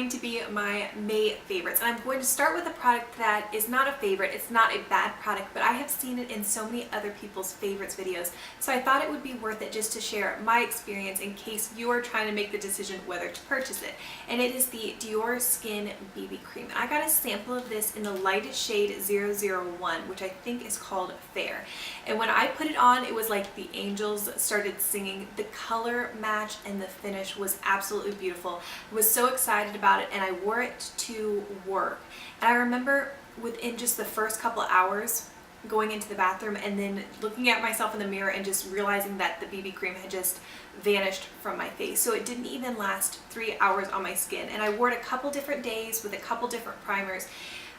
going to be my May favorites, and I'm going to start with a product that is not a favorite. It's not a bad product, but I have seen it in so many other people's favorites videos, so I thought it would be worth it just to share my experience in case you are trying to make the decision whether to purchase it. And it is the Diorskin BB cream. I got a sample of this in the lightest shade 001, which I think is called Fair. And when I put it on, it was like the angels started singing. The color match and the finish was absolutely beautiful. I was so excited about it, and I wore it to work. And I remember within just the first couple of hours going into the bathroom and then looking at myself in the mirror and just realizing that the BB cream had just vanished from my face. So it didn't even last 3 hours on my skin. And I wore it a couple different days with a couple different primers.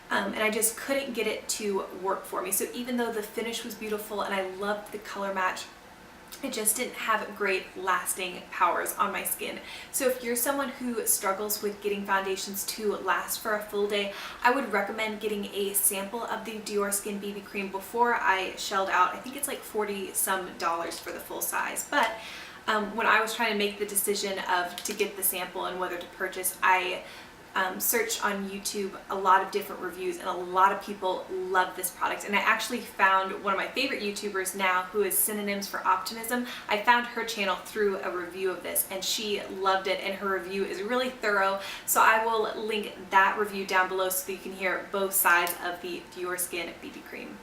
And I just couldn't get it to work for me. So even though the finish was beautiful and I loved the color match, it just didn't have great lasting powers on my skin. So if you're someone who struggles with getting foundations to last for a full day, I would recommend getting a sample of the Diorskin BB cream before I shelled out. I think it's like $40 some for the full size. But when I was trying to make the decision to get the sample and whether to purchase, I searched on YouTube a lot of different reviews, and a lot of people love this product. And I actually found one of my favorite YouTubers now, who is Synonyms for Optimism. I found her channel through a review of this, and she loved it, and her review is really thorough. So I will link that review down below so that you can hear both sides of the Diorskin BB cream.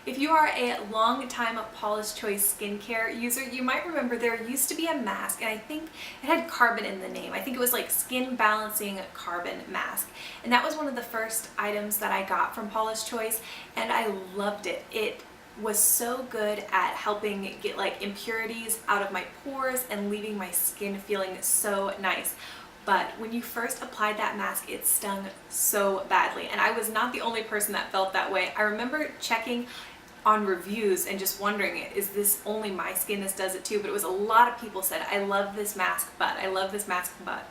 If you are a long-time Paula's Choice skincare user, you might remember there used to be a mask, and I think it had carbon in the name. I think it was like Skin Balancing Carbon Mask. And that was one of the first items that I got from Paula's Choice, and I loved it. It was so good at helping get like impurities out of my pores and leaving my skin feeling so nice. But when you first applied that mask, it stung so badly. And I was not the only person that felt that way. I remember checking on reviews and just wondering, is this only my skin that does it too? But it was a lot of people said, I love this mask, but I love this mask, but.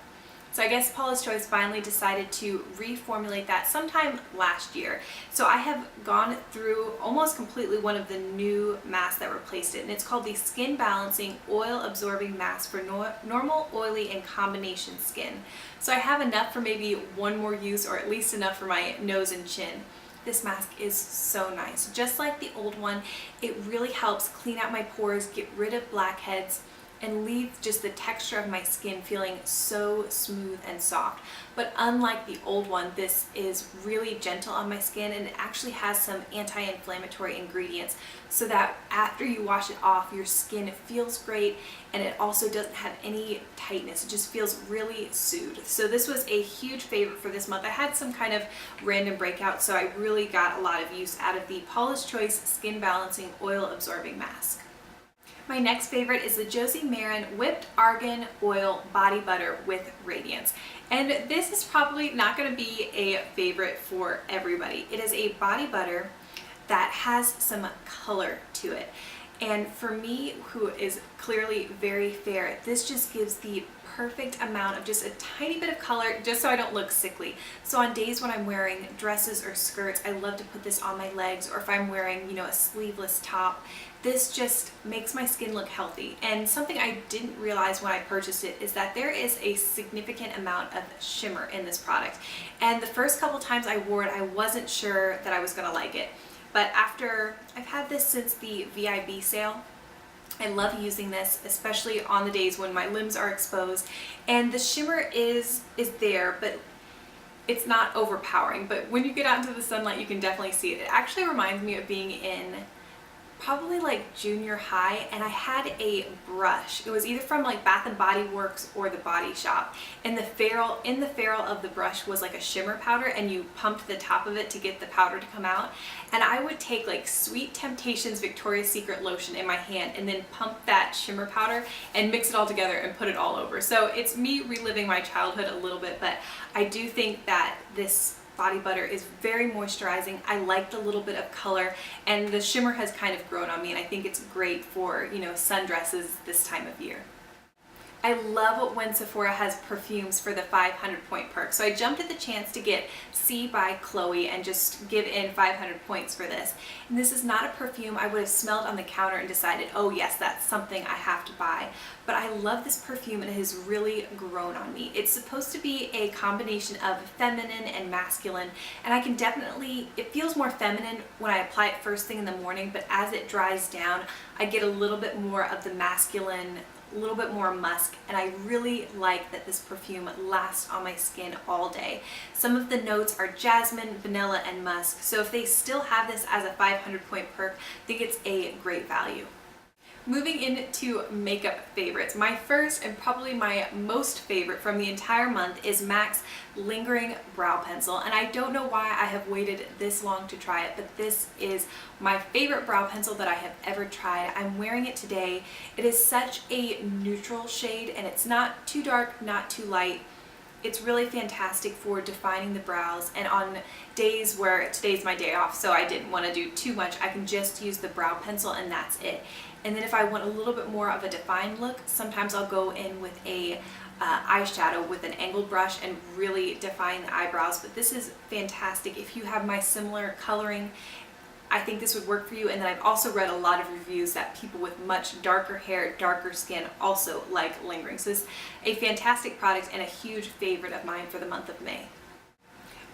So I guess Paula's Choice finally decided to reformulate that sometime last year. So I have gone through almost completely one of the new masks that replaced it, and it's called the Skin Balancing Oil Absorbing Mask for normal, oily, and combination skin. So I have enough for maybe one more use, or at least enough for my nose and chin. This mask is so nice. Just like the old one, it really helps clean out my pores, get rid of blackheads, and leave just the texture of my skin feeling so smooth and soft. But unlike the old one, this is really gentle on my skin, and it actually has some anti-inflammatory ingredients so that after you wash it off, your skin feels great, and it also doesn't have any tightness. It just feels really soothed. So this was a huge favorite for this month. I had some kind of random breakout, so I really got a lot of use out of the Paula's Choice Skin Balancing Oil Absorbing Mask. My next favorite is the Josie Maran Whipped Argan Oil Body Butter with Radiance. And this is probably not going to be a favorite for everybody. It is a body butter that has some color to it. And for me, who is clearly very fair, this just gives the perfect amount of just a tiny bit of color, just so I don't look sickly. So on days when I'm wearing dresses or skirts, I love to put this on my legs, or if I'm wearing, a sleeveless top, this just makes my skin look healthy. And something I didn't realize when I purchased it is that there is a significant amount of shimmer in this product. And the first couple times I wore it, I wasn't sure that I was gonna like it. But after, I've had this since the VIB sale. I love using this, especially on the days when my limbs are exposed. And the shimmer is there, but it's not overpowering. But when you get out into the sunlight, you can definitely see it. It actually reminds me of being in probably like junior high, and I had a brush. It was either from like Bath and Body Works or the Body Shop, and the ferrule of the brush was like a shimmer powder, and you pumped the top of it to get the powder to come out. And I would take like Sweet Temptations Victoria's Secret lotion in my hand and then pump that shimmer powder and mix it all together and put it all over. So it's me reliving my childhood a little bit, but I do think that this body butter is very moisturizing. I like the little bit of color, and the shimmer has kind of grown on me, and I think it's great for, sundresses this time of year. I love when Sephora has perfumes for the 500 point perk. So I jumped at the chance to get C by Chloe and just give in 500 points for this. And this is not a perfume I would have smelled on the counter and decided, oh yes, that's something I have to buy. But I love this perfume and it has really grown on me. It's supposed to be a combination of feminine and masculine, and I can definitely, it feels more feminine when I apply it first thing in the morning, but as it dries down, I get a little bit more of the masculine, a little bit more musk, and I really like that this perfume lasts on my skin all day. Some of the notes are jasmine, vanilla, and musk, so if they still have this as a 500 point perk, I think it's a great value. Moving into makeup favorites, my first and probably my most favorite from the entire month is MAC's Lingering Brow Pencil, and I don't know why I have waited this long to try it, but this is my favorite brow pencil that I have ever tried. I'm wearing it today. It is such a neutral shade and it's not too dark, not too light. It's really fantastic for defining the brows, and on days where today's my day off, so I didn't want to do too much, I can just use the brow pencil and that's it. And then if I want a little bit more of a defined look, sometimes I'll go in with a eyeshadow with an angled brush and really define the eyebrows. But this is fantastic if you have my similar coloring. I think this would work for you. And then I've also read a lot of reviews that people with much darker hair, darker skin also like Lingering. So this is a fantastic product and a huge favorite of mine for the month of May.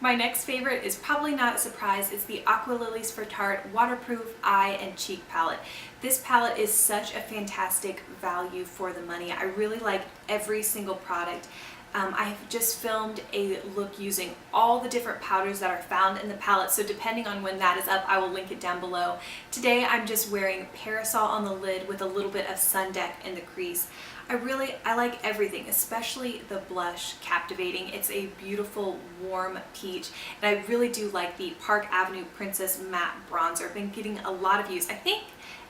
My next favorite is probably not a surprise. It's the Aqua Lilies for Tarte Waterproof Eye and Cheek Palette. This palette is such a fantastic value for the money. I really like every single product. I have just filmed a look using all the different powders that are found in the palette, so depending on when that is up, I will link it down below. Today I'm just wearing Parasol on the lid with a little bit of Sun Deck in the crease. I like everything, especially the blush, Captivating. It's a beautiful warm peach, and I really do like the Park Avenue Princess Matte Bronzer. I've been getting a lot of use. I think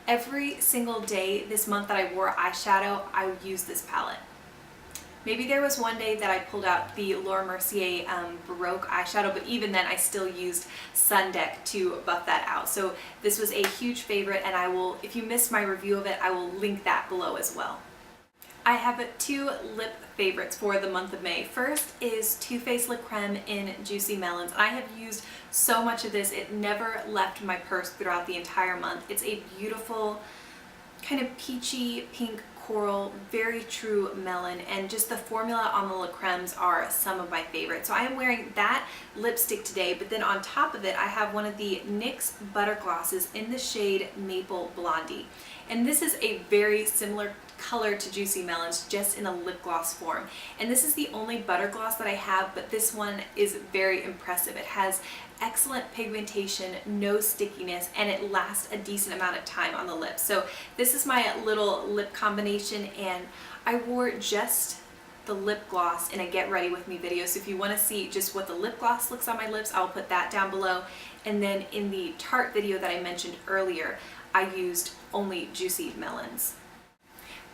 every single day this month that I wore eyeshadow, I would use this palette. Maybe there was one day that I pulled out the Laura Mercier Baroque eyeshadow, but even then I still used Sun Deck to buff that out. So this was a huge favorite, and I will, if you missed my review of it, I will link that below as well. I have two lip favorites for the month of May. First is Too Faced Lip Creme in Juicy Melons. I have used so much of this, it never left my purse throughout the entire month. It's a beautiful kind of peachy pink coral, very true melon, and just the formula on the lip cremes are some of my favorites. So I am wearing that lipstick today, but then on top of it I have one of the NYX butter glosses in the shade Maple Blondie. And this is a very similar color to Juicy Melons, just in a lip gloss form. And this is the only butter gloss that I have, but this one is very impressive. It has excellent pigmentation, no stickiness, and it lasts a decent amount of time on the lips. So this is my little lip combination, and I wore just the lip gloss in a get ready with me video. So if you want to see just what the lip gloss looks on my lips, I'll put that down below. And then in the Tarte video that I mentioned earlier, I used only Juicy Melons.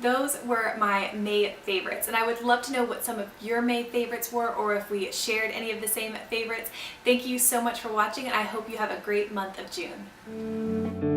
Those were my May favorites, and I would love to know what some of your May favorites were, or if we shared any of the same favorites. Thank you so much for watching, and I hope you have a great month of June.